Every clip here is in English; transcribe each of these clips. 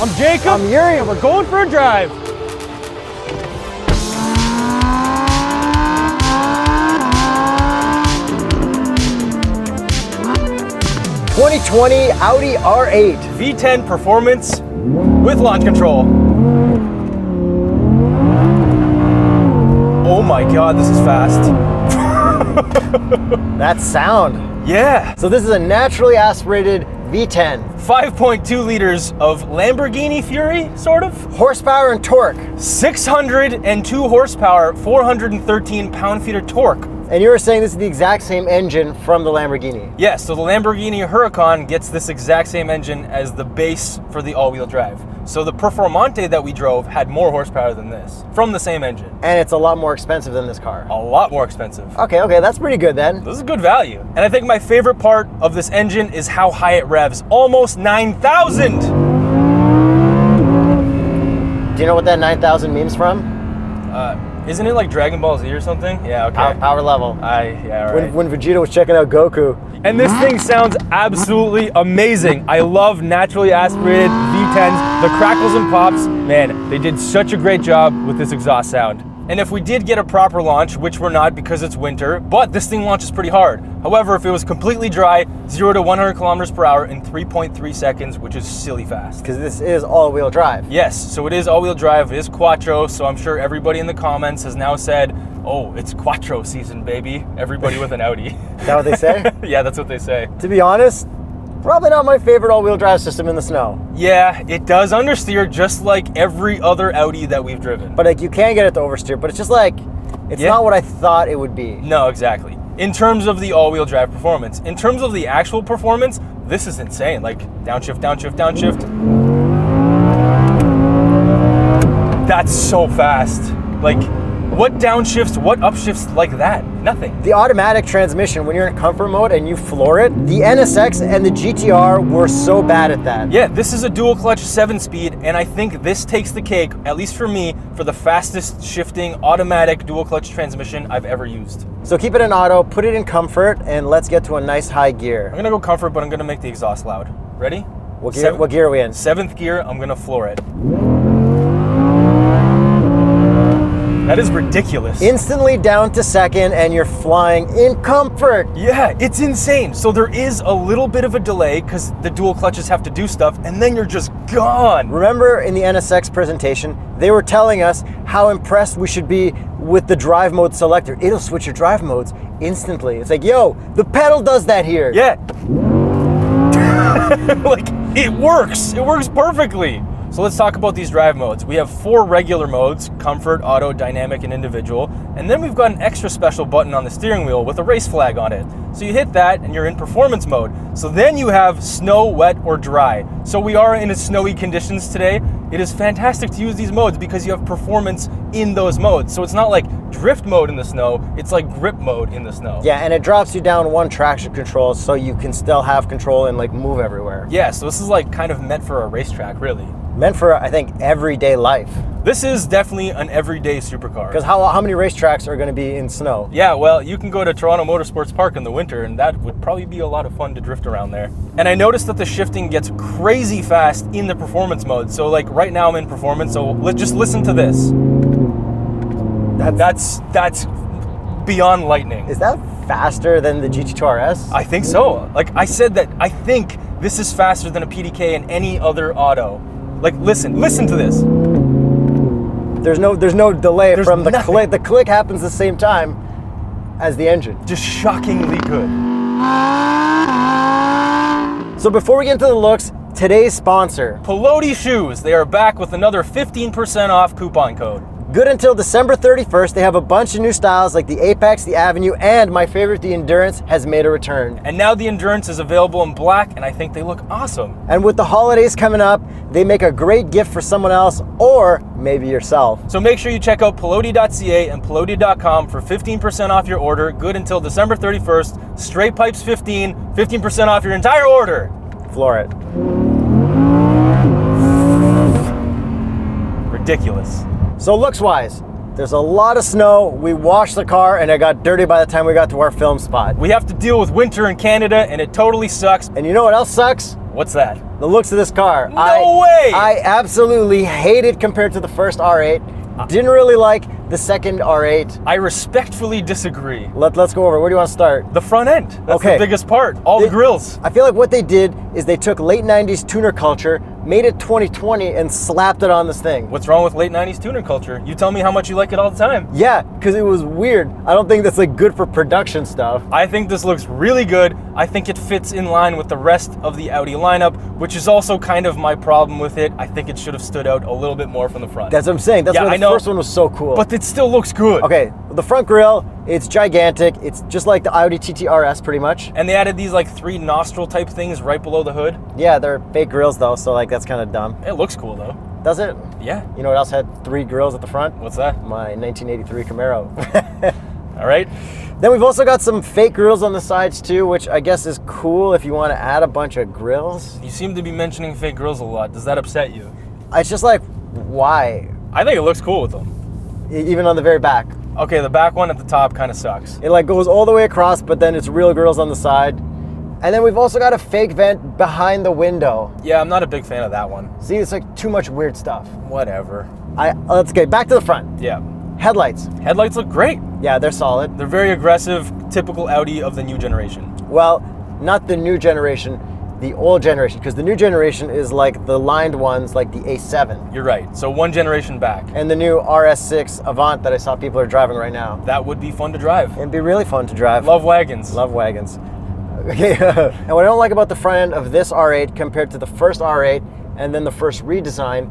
I'm Jacob. I'm Yuri. And we're going for a drive. '20 Audi R8. V10 performance with launch control. Oh my God, this is fast. That sound. Yeah. So this is a naturally aspirated V10. 5.2 liters of Lamborghini Fury, sort of. Horsepower and torque. 602 horsepower, 413 pound-feet of torque. And you were saying this is the exact same engine from the Lamborghini. Yes, so the Lamborghini Huracan gets this exact same engine as the base for the all-wheel drive. So the Performante that we drove had more horsepower than this, from the same engine. And it's a lot more expensive than this car. A lot more expensive. Okay, that's pretty good then. This is good value. And I think my favorite part of this engine is how high it revs. Almost 9,000! Do you know what that 9,000 meme's from? Isn't it like Dragon Ball Z or something? Yeah, okay. Power level. Yeah, all right. When Vegeta was checking out Goku. And this thing sounds absolutely amazing. I love naturally aspirated V10s, the crackles and pops. Man, they did such a great job with this exhaust sound. And if we did get a proper launch, which we're not because it's winter, but this thing launches pretty hard. However, if it was completely dry, 0 to 100 kilometers per hour in 3.3 seconds, which is silly fast. Because this is all-wheel drive. Yes, so it is all-wheel drive, it is quattro, so I'm sure everybody in the comments has now said, oh, it's quattro season, baby. Everybody with an Audi. Is that what they say? Yeah, that's what they say. To be honest, probably not my favorite all-wheel drive system in the snow. Yeah, it does understeer just like every other Audi that we've driven. But like you can get it to oversteer, but it's just like, it's not what I thought it would be. No, exactly. In terms of the all-wheel drive performance. In terms of the actual performance, this is insane. Like downshift, downshift, downshift. That's so fast. Like, what downshifts, what upshifts like that? Nothing. The automatic transmission, when you're in comfort mode and you floor it, the NSX and the GTR were so bad at that. Yeah, this is a dual clutch 7-speed, and I think this takes the cake, at least for me, for the fastest shifting automatic dual clutch transmission I've ever used. So keep it in auto, put it in comfort, and let's get to a nice high gear. I'm gonna go comfort, but I'm gonna make the exhaust loud. Ready? What gear are we in? 7th gear, I'm gonna floor it. That is ridiculous. Instantly down to second and you're flying in comfort. Yeah, it's insane. So there is a little bit of a delay because the dual clutches have to do stuff and then you're just gone. Remember in the NSX presentation, they were telling us how impressed we should be with the drive mode selector. It'll switch your drive modes instantly. It's like, yo, the pedal does that here. Yeah. Like, it works. It works perfectly. So let's talk about these drive modes. We have 4 regular modes: comfort, auto, dynamic, and individual. And then we've got an extra special button on the steering wheel with a race flag on it. So you hit that and you're in performance mode. So then you have snow, wet, or dry. So we are in snowy conditions today. It is fantastic to use these modes because you have performance in those modes. So it's not like drift mode in the snow, it's like grip mode in the snow. Yeah, and it drops you down 1 traction control so you can still have control and like move everywhere. Yeah, so this is like kind of meant for a racetrack, really. Meant for, I think, everyday life. This is definitely an everyday supercar. Because how many racetracks are going to be in snow? Yeah, well, you can go to Toronto Motorsports Park in the winter, and that would probably be a lot of fun to drift around there. And I noticed that the shifting gets crazy fast in the performance mode. So, like, right now I'm in performance, so let's just listen to this. That's beyond lightning. Is that faster than the GT2 RS? I think so. Like, I said that I think this is faster than a PDK in any other auto. Like, listen to this. There's no delay from the nothing. click. The click happens the same time as the engine. Just shockingly good. So before we get into the looks, today's sponsor. Pelote Shoes. They are back with another 15% off coupon code. Good until December 31st. They have a bunch of new styles like the Apex, the Avenue, and my favorite, the Endurance, has made a return. And now the Endurance is available in black, and I think they look awesome. And with the holidays coming up, they make a great gift for someone else or maybe yourself. So make sure you check out pelote.ca and pelote.com for 15% off your order. Good until December 31st. Straight Pipes 15% off your entire order. Floor it. Ridiculous. So looks-wise, there's a lot of snow. We washed the car and it got dirty by the time we got to our film spot. We have to deal with winter in Canada and it totally sucks. And you know what else sucks? What's that? the looks of this car. No way! I absolutely hate it compared to the first R8. Didn't really like the second R8. I respectfully disagree. Let's go over. Where do you want to start? The front end. That's Okay. the biggest part. All the grills. I feel like what they did is they took late 90s tuner culture, made it 2020, and slapped it on this thing. What's wrong with late 90s tuner culture? You tell me how much you like it all the time. Yeah, because it was weird. I don't think that's like good for production stuff. I think this looks really good. I think it fits in line with the rest of the Audi lineup, which is also kind of my problem with it. I think it should have stood out a little bit more from the front. That's what I'm saying. That's Yeah, why I the know, first one was so cool. But it still looks good. Okay, the front grille, it's gigantic. It's just like the Audi TT-RS pretty much. And they added these like 3 nostril type things right below the hood. Yeah, they're fake grills though, so like that's kind of dumb. It looks cool though. Does it? Yeah. You know what else had 3 grills at the front? What's that? My 1983 Camaro. All right. Then we've also got some fake grills on the sides too, which I guess is cool if you want to add a bunch of grills. You seem to be mentioning fake grills a lot. Does that upset you? It's just like, why? I think it looks cool with them. Even on the very back. Okay, the back one at the top kind of sucks. It like goes all the way across, but then it's real grills on the side. And then we've also got a fake vent behind the window. Yeah, I'm not a big fan of that one. See, it's like too much weird stuff. Whatever. Let's get back to the front. Yeah. Headlights. Headlights look great. Yeah, they're solid. They're very aggressive, typical Audi of the new generation. Well, not the new generation, the old generation, because the new generation is like the lined ones, like the A7. You're right. So one generation back. And the new RS6 Avant that I saw people are driving right now. That would be fun to drive. It'd be really fun to drive. Love wagons. Love wagons. Okay, and what I don't like about the front end of this R8 compared to the first R8 and then the first redesign,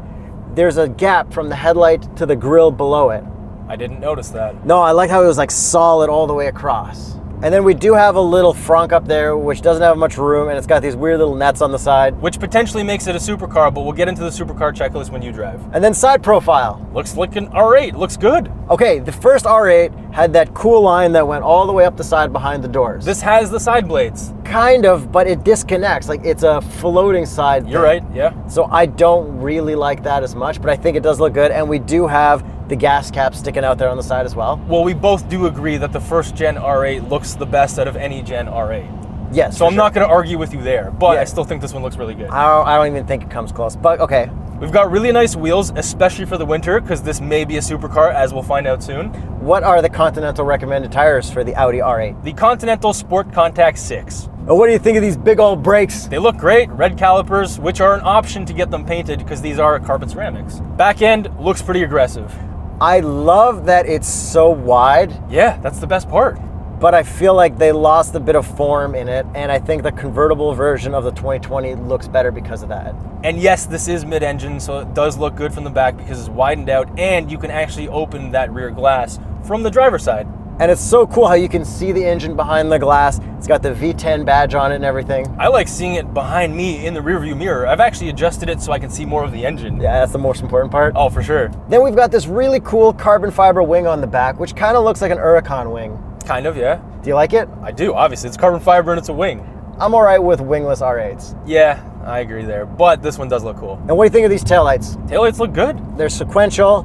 there's a gap from the headlight to the grille below it. I didn't notice that. No, I like how it was like solid all the way across. And then we do have a little frunk up there, which doesn't have much room, and it's got these weird little nets on the side. Which potentially makes it a supercar, but we'll get into the supercar checklist when you drive. And then side profile. Looks like an R8. Looks good. Okay, the first R8 had that cool line that went all the way up the side behind the doors. This has the side blades. Kind of, but it disconnects. Like it's a floating side. You're right, yeah. So I don't really like that as much, but I think it does look good. And we do have the gas cap sticking out there on the side as well. Well, we both do agree that the first gen R8 looks the best out of any gen R8. Yes. So I'm not going to argue with you there, but Yeah. I still think this one looks really good. I don't even think it comes close, but okay. We've got really nice wheels, especially for the winter, because this may be a supercar, as we'll find out soon. What are the Continental recommended tires for the Audi R8? The Continental Sport Contact 6. Oh, what do you think of these big old brakes? They look great, red calipers, which are an option to get them painted because these are carbon ceramics. Back end looks pretty aggressive. I love that it's so wide, Yeah, that's the best part. but I feel like they lost a bit of form in it, and I think the convertible version of the 2020 looks better because of that. And yes, this is mid-engine, so it does look good from the back because it's widened out, and you can actually open that rear glass from the driver's side. And it's so cool how you can see the engine behind the glass. It's got the V10 badge on it and everything. I like seeing it behind me in the rearview mirror. I've actually adjusted it so I can see more of the engine. Yeah, that's the most important part. Oh, for sure. Then we've got this really cool carbon fiber wing on the back, which kind of looks like an Huracan wing. Kind of, yeah. Do you like it? I do, obviously. It's carbon fiber and it's a wing. I'm all right with wingless R8s. Yeah, I agree there. But this one does look cool. And what do you think of these taillights? Taillights look good. They're sequential,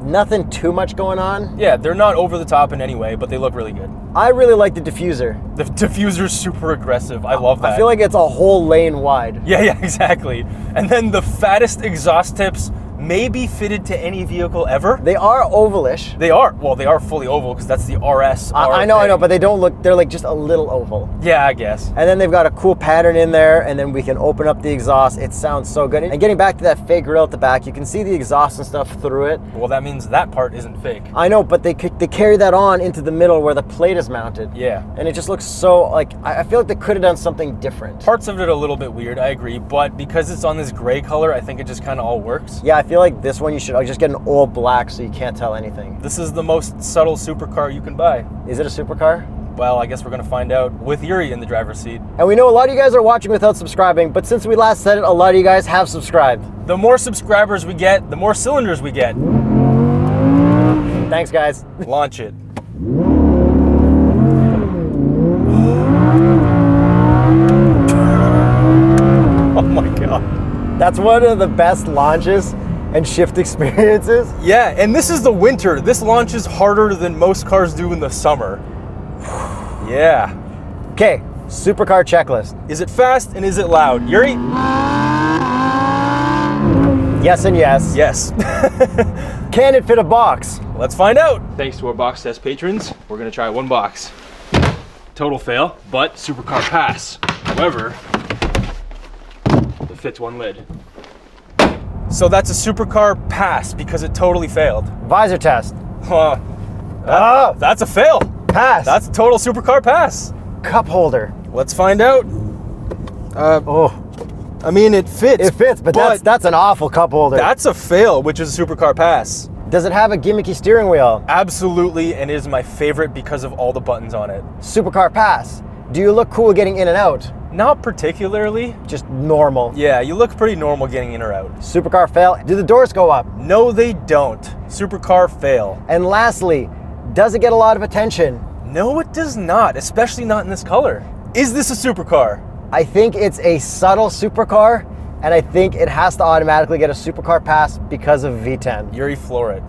nothing too much going on. Yeah, they're not over the top in any way, but they look really good. I really like the diffuser. The diffuser's super aggressive. I love that. I feel like it's a whole lane wide. Yeah, exactly. And then the fattest exhaust tips may be fitted to any vehicle ever. They are ovalish. They are. Well, they are fully oval because that's the RS. I know, but they don't look, they're like just a little oval. Yeah, I guess. And then they've got a cool pattern in there, and then we can open up the exhaust. It sounds so good. And getting back to that fake grille at the back, you can see the exhaust and stuff through it. Well, that means that part isn't fake. I know, but they carry that on into the middle where the plate is mounted. Yeah. And it just looks so, like, I feel like they could have done something different. Parts of it are a little bit weird, I agree, but because it's on this gray color, I think it just kind of all works. Yeah, I feel like this one you should just get an all black so you can't tell anything. This is the most subtle supercar you can buy. Is it a supercar? Well, I guess we're going to find out with Yuri in the driver's seat. And we know a lot of you guys are watching without subscribing, but since we last said it, a lot of you guys have subscribed. The more subscribers we get, the more cylinders we get. Thanks, guys. Launch it. Oh my God. That's one of the best launches and shift experiences. Yeah, and this is the winter. This launches harder than most cars do in the summer. Yeah. Okay, supercar checklist. Is it fast and is it loud? Yuri? Yes and yes. Yes. Can it fit a box? Let's find out. Thanks to our box test patrons, we're gonna try one box. Total fail, but supercar pass. However, it fits one lid. So that's a supercar pass because it totally failed. Visor test. That's a fail. Pass. That's a total supercar pass. Cup holder. Let's find out. I mean, it fits. It fits, but that's an awful cup holder. That's a fail, which is a supercar pass. Does it have a gimmicky steering wheel? Absolutely, and it is my favorite because of all the buttons on it. Supercar pass. Do you look cool getting in and out? Not particularly. Just normal. Yeah, you look pretty normal getting in or out. Supercar fail. Do the doors go up? No, they don't. Supercar fail. And lastly, does it get a lot of attention? No, it does not, especially not in this color. Is this a supercar? I think it's a subtle supercar, and I think it has to automatically get a supercar pass because of V10. Yuri, floor it.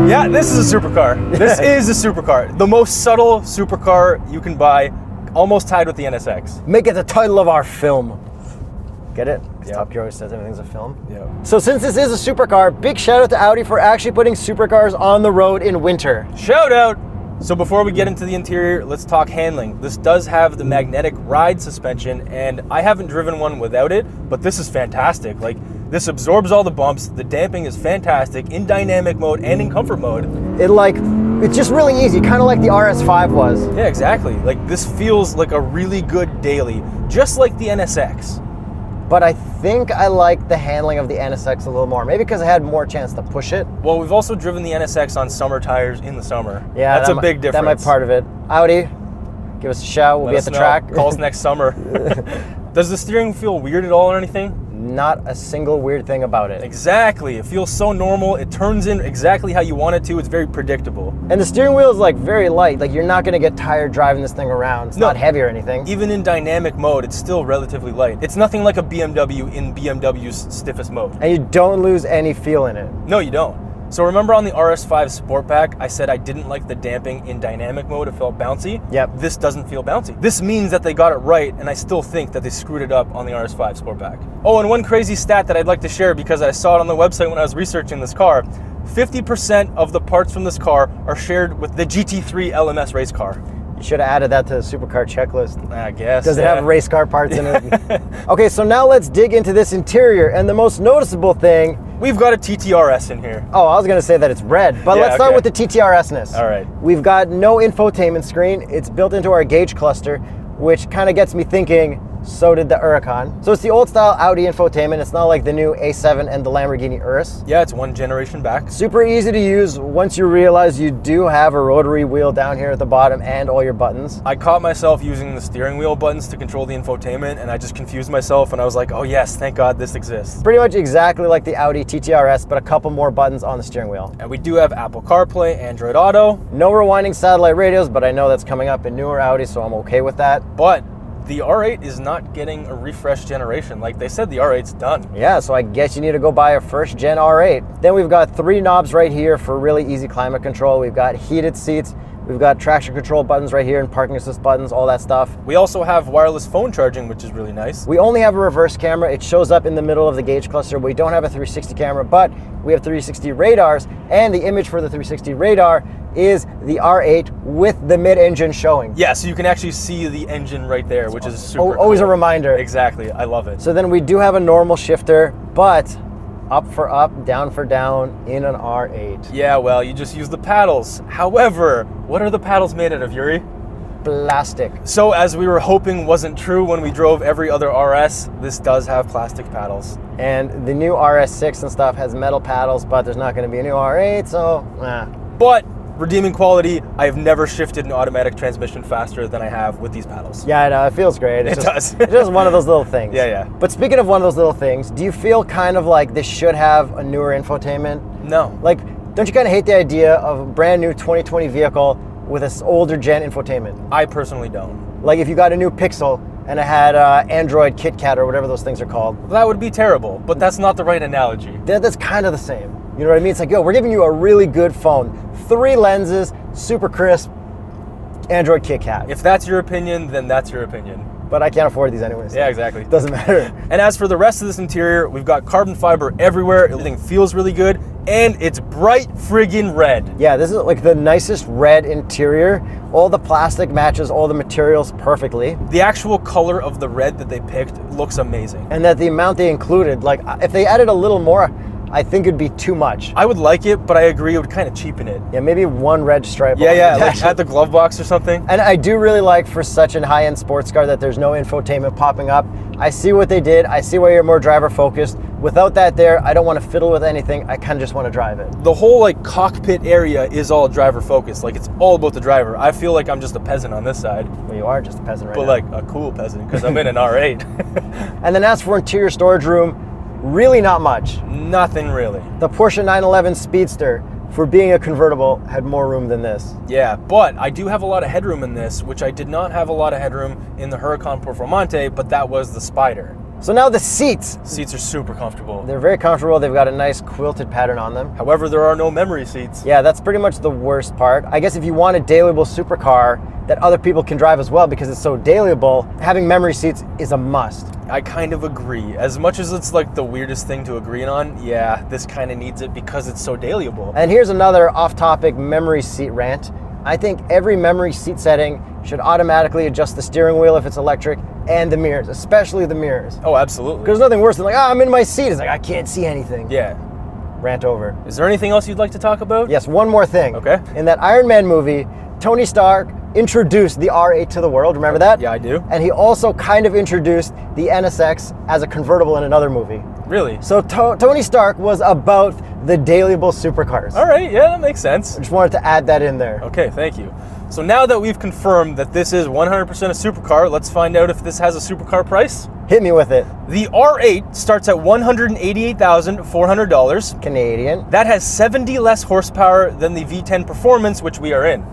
Yeah, this is a supercar. This is a supercar. The most subtle supercar you can buy, almost tied with the NSX. Make it the title of our film. Get it? Yeah. Top Gear always says everything's a film. Yeah. So since this is a supercar, big shout out to Audi for actually putting supercars on the road in winter. Shout out! So before we get into the interior, let's talk handling. This does have the magnetic ride suspension, and I haven't driven one without it, but this is fantastic. Like, this absorbs all the bumps, the damping is fantastic in dynamic mode and in comfort mode. It's just really easy, kind of like the RS5 was. Yeah, exactly. Like, this feels like a really good daily, just like the NSX. But I think I like the handling of the NSX a little more. Maybe because I had more chance to push it. Well, we've also driven the NSX on summer tires in the summer. Yeah, that's a big difference. That might be part of it. Audi, give us a shout. We'll be at the track. Call us next summer. Does the steering feel weird at all or anything? Not a single weird thing about it. Exactly. It feels so normal. It turns in exactly how you want it to. It's very predictable. And the steering wheel is like very light. Like you're not going to get tired driving this thing around. It's not heavy or anything. Even in dynamic mode, it's still relatively light. It's nothing like a BMW in BMW's stiffest mode. And you don't lose any feel in it. No, you don't. So remember on the RS5 Sportback, I said I didn't like the damping in dynamic mode. It felt bouncy. Yep. This doesn't feel bouncy. This means that they got it right, and I still think that they screwed it up on the RS5 Sportback. Oh, and one crazy stat that I'd like to share because I saw it on the website when I was researching this car, 50% of the parts from this car are shared with the GT3 LMS race car. You should have added that to the supercar checklist. I guess. Does it have race car parts in it? Okay, so now let's dig into this interior, and the most noticeable thing, we've got a TTRS in here. Oh, I was gonna say that it's red, but let's start with the TTRS-ness. All right. We've got no infotainment screen. It's built into our gauge cluster, which kind of gets me thinking, so did the Huracan. So it's the old style Audi infotainment. It's not like the new A7 and the Lamborghini Urus. Yeah, it's one generation back. Super easy to use once you realize you do have a rotary wheel down here at the bottom and all your buttons. I caught myself using the steering wheel buttons to control the infotainment, and I just confused myself, and I was like, oh yes, thank God this exists. Pretty much exactly like the Audi TTRS, but a couple more buttons on the steering wheel. And we do have Apple CarPlay, Android Auto. No rewinding satellite radios, but I know that's coming up in newer Audi, so I'm okay with that. But the R8 is not getting a refresh generation. Like they said, the R8's done. Yeah, so I guess you need to go buy a first gen R8. Then we've got 3 knobs right here for really easy climate control. We've got heated seats. We've got traction control buttons right here and parking assist buttons, all that stuff. We also have wireless phone charging, which is really nice. We only have a reverse camera. It shows up in the middle of the gauge cluster. We don't have a 360 camera, but we have 360 radars, and the image for the 360 radar is the R8 with the mid-engine showing. Yeah, so you can actually see the engine right there, which is super Always cool. a reminder. Exactly, I love it. So then we do have a normal shifter, but up for up, down for down in an R8. Yeah, well, you just use the paddles. However, what are the paddles made out of, Yuri? Plastic. So as we were hoping wasn't true when we drove every other RS, this does have plastic paddles. And the new RS6 and stuff has metal paddles, but there's not going to be a new R8, so But redeeming quality, I have never shifted an automatic transmission faster than I have with these paddles. Yeah, I know, it feels great. It's does. It's just one of those little things. Yeah. But speaking of one of those little things, do you feel kind of like this should have a newer infotainment? No. Like, don't you kind of hate the idea of a brand new 2020 vehicle with this older gen infotainment? I personally don't. Like if you got a new Pixel and it had Android KitKat or whatever those things are called. That would be terrible, but that's not the right analogy. That's kind of the same. You know what I mean? It's like, yo, we're giving you a really good phone. 3 lenses, super crisp, Android KitKat. If that's your opinion, then that's your opinion. but I can't afford these anyways. Yeah, exactly. Doesn't matter. And as for the rest of this interior, we've got carbon fiber everywhere. Everything feels really good, and it's bright friggin' red. Yeah, this is like the nicest red interior. All the plastic matches all the materials perfectly. The actual color of the red that they picked looks amazing. And that the amount they included, like if they added a little more, I think it'd be too much. I would like it, but I agree it would kind of cheapen it. Yeah, maybe one red stripe. Yeah, like at the glove box or something. And I do really like for such a high-end sports car that there's no infotainment popping up. I see what they did. I see why you're more driver focused. Without that there, I don't want to fiddle with anything. I kind of just want to drive it. The whole like cockpit area is all driver focused. Like it's all about the driver. I feel like I'm just a peasant on this side. Well, you are just a peasant right but now. Like a cool peasant because I'm in an R8. And then as for interior storage room, really not much. Nothing really. The Porsche 911 Speedster, for being a convertible, had more room than this. Yeah, but I do have a lot of headroom in this, which I did not have a lot of headroom in the Huracan Performante, but that was the Spider. So now the seats. Seats are super comfortable. They're very comfortable. They've got a nice quilted pattern on them. However, there are no memory seats. Yeah, that's pretty much the worst part. I guess if you want a dailyable supercar that other people can drive as well because it's so dailyable, having memory seats is a must. I kind of agree. As much as it's like the weirdest thing to agree on, yeah, this kind of needs it because it's so dailyable. And here's another off-topic memory seat rant. I think every memory seat setting should automatically adjust the steering wheel if it's electric and the mirrors, especially the mirrors. Oh, absolutely. There's nothing worse than like, I'm in my seat. It's like, I can't see anything. Yeah. Rant over. Is there anything else you'd like to talk about? Yes, one more thing. Okay. In that Iron Man movie, Tony Stark introduced the R8 to the world. Remember that? Yeah, I do. And he also kind of introduced the NSX as a convertible in another movie. Really? So Tony Stark was about the dailyable supercars. All right, yeah, that makes sense. I just wanted to add that in there. Okay, thank you. So now that we've confirmed that this is 100% a supercar, let's find out if this has a supercar price. Hit me with it. The R8 starts at $188,400. Canadian. That has 70 less horsepower than the V10 Performance, which we are in.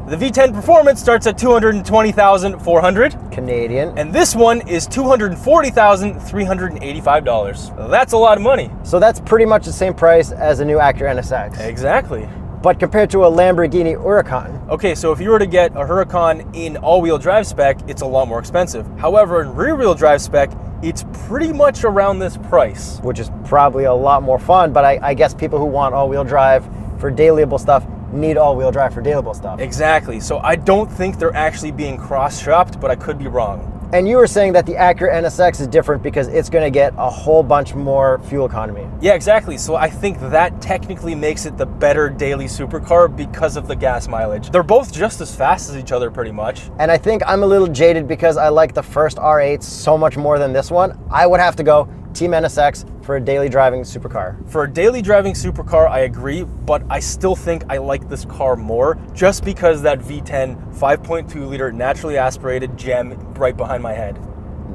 The V10 Performance starts at $220,400. Canadian. And this one is $240,385. That's a lot of money. So that's pretty much the same price as a new Acura NSX. Exactly. But compared to a Lamborghini Huracan. Okay, so if you were to get a Huracan in all-wheel drive spec, it's a lot more expensive. However, in rear-wheel drive spec, it's pretty much around this price. Which is probably a lot more fun, but I guess people who want all-wheel drive for dailyable stuff need all-wheel drive for dailyable stuff. Exactly. So I don't think they're actually being cross-shopped, but I could be wrong. And you were saying that the Acura NSX is different because it's going to get a whole bunch more fuel economy. Yeah, exactly. So I think that technically makes it the better daily supercar because of the gas mileage. They're both just as fast as each other pretty much. And I think I'm a little jaded because I like the first R8 so much more than this one. I would have to go Team NSX for a daily driving supercar. For a daily driving supercar, I agree, but I still think I like this car more just because that V10 5.2 liter naturally aspirated gem right behind my head.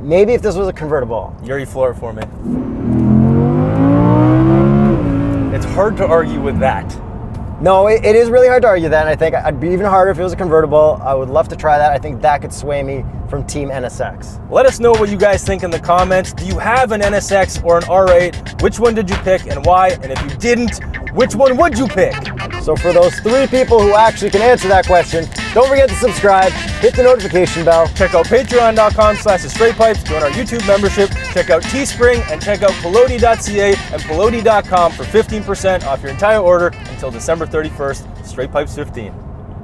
Maybe if this was a convertible. Yuri, floor it for me. It's hard to argue with that. No, it is really hard to argue that, and I think I'd be even harder if it was a convertible. I would love to try that. I think that could sway me from Team NSX. Let us know what you guys think in the comments. Do you have an NSX or an R8? Which one did you pick and why? And if you didn't, which one would you pick? So for those 3 people who actually can answer that question, don't forget to subscribe, hit the notification bell. Check out patreon.com/thestraightpipes, join our YouTube membership, check out Teespring, and check out Peloti.ca and Peloti.com for 15% off your entire order until December 31st, Straight Pipes 15.